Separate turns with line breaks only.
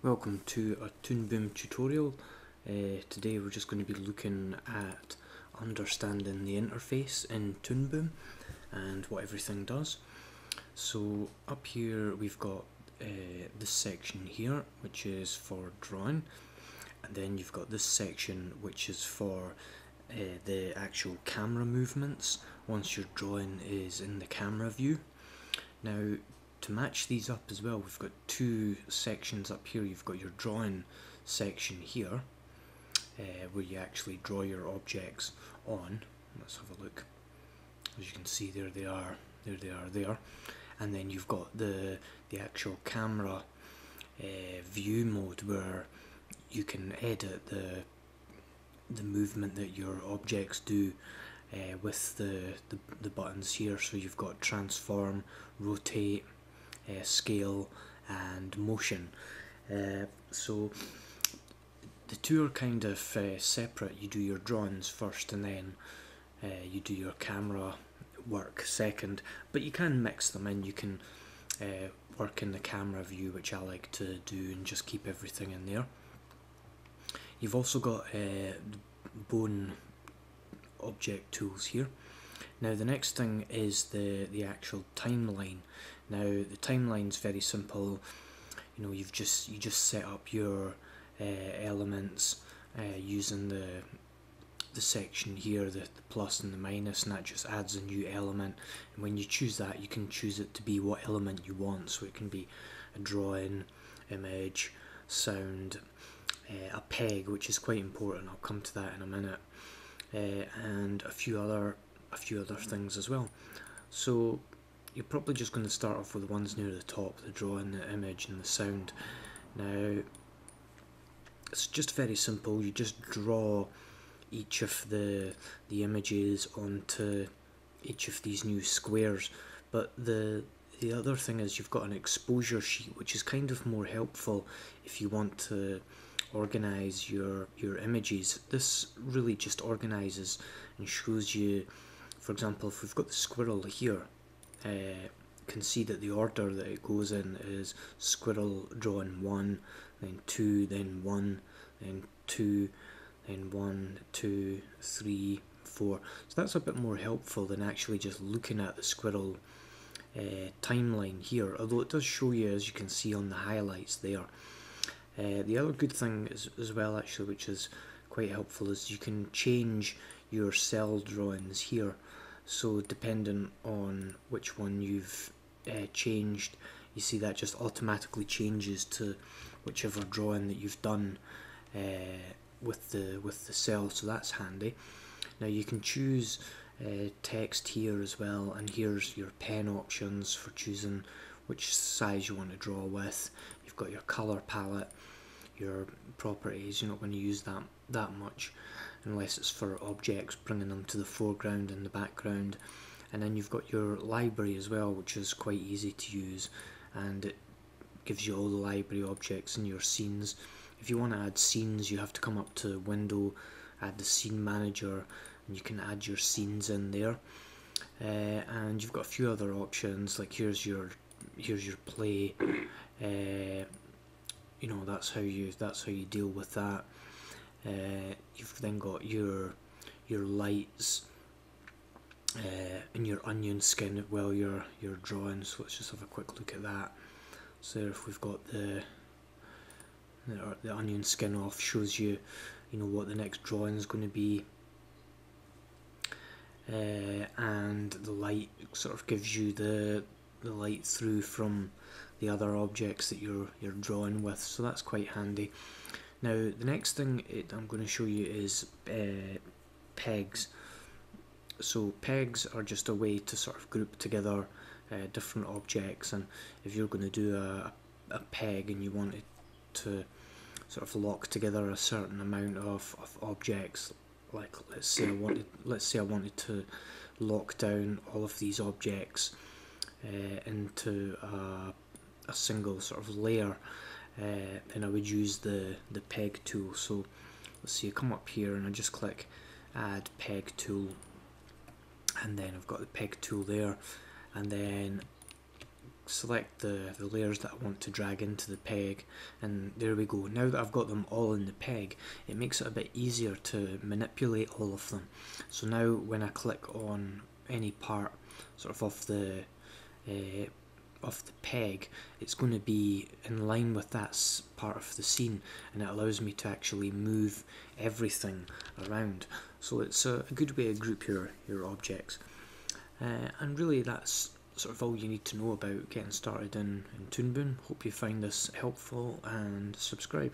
Welcome to a Toon tutorial. Today we're just going to be looking at understanding the interface in Toon and what everything does. So up here we've got this section here, which is for drawing, and then you've got this section which is for the actual camera movements once your drawing is in the camera view. Now, to match these up as well, we've got two sections up here. You've got your drawing section here, where you actually draw your objects on. Let's have a look. As you can see, there they are. There. And then you've got the actual camera view mode, where you can edit the movement that your objects do with the buttons here. So you've got transform, rotate, scale and motion. So the two are kind of separate. You do your drawings first and then you do your camera work second, but you can mix them in. You can work in the camera view, which I like to do, and just keep everything in there. You've also got bone object tools here. Now the next thing is the actual timeline. Now the timeline's very simple. You know, you just set up your elements using the section here, the plus and the minus, and that just adds a new element. And when you choose that, you can choose it to be what element you want. So it can be a drawing, image, sound, a peg, which is quite important. I'll come to that in a minute, and a few other things as well. So you're probably just going to start off with the ones near the top, the drawing, the image and the sound. Now it's just very simple. You just draw each of the images onto each of these new squares, but the other thing is you've got an exposure sheet, which is kind of more helpful if you want to organize your images. This really just organizes and shows you, for example, if we've got the squirrel here, can see that the order that it goes in is squirrel drawing 1, then 2, then 1, then 2, then 1, 2, 3, 4. So that's a bit more helpful than actually just looking at the squirrel timeline here, although it does show you, as you can see on the highlights there. The other good thing as well, actually, which is quite helpful, is you can change your cell drawings here. So depending on which one you've changed, you see that just automatically changes to whichever drawing that you've done with the cell. So that's handy. Now you can choose text here as well, and here's your pen options for choosing which size you want to draw with. You've got your color palette, your properties. You're not going to use that much unless it's for objects, bringing them to the foreground and the background. And then you've got your library as well, which is quite easy to use, and it gives you all the library objects in your scenes. If you want to add scenes, you have to come up to Window, add the Scene Manager, and you can add your scenes in there. And you've got a few other options, like here's your play. You know, that's how you deal with that. You've then got your lights and your onion skin while you're drawing. So let's just have a quick look at that. So if we've got the onion skin off, shows you know what the next drawing is going to be, and the light sort of gives you the light through from the other objects that you're drawing with. So that's quite handy. Now the next thing I'm going to show you is pegs. So pegs are just a way to sort of group together different objects, and if you're going to do a peg and you want it to sort of lock together a certain amount of objects, like let's say I wanted to lock down all of these objects into a single sort of layer, then I would use the peg tool. So let's see, I come up here and I just click add peg tool, and then I've got the peg tool there, and then select the layers that I want to drag into the peg, and there we go. Now that I've got them all in the peg, it makes it a bit easier to manipulate all of them. So now when I click on any part sort of off the peg, it's going to be in line with that part of the scene, and it allows me to actually move everything around. So it's a good way to group your objects. And really that's sort of all you need to know about getting started in Toon Boom. Hope you find this helpful, and subscribe.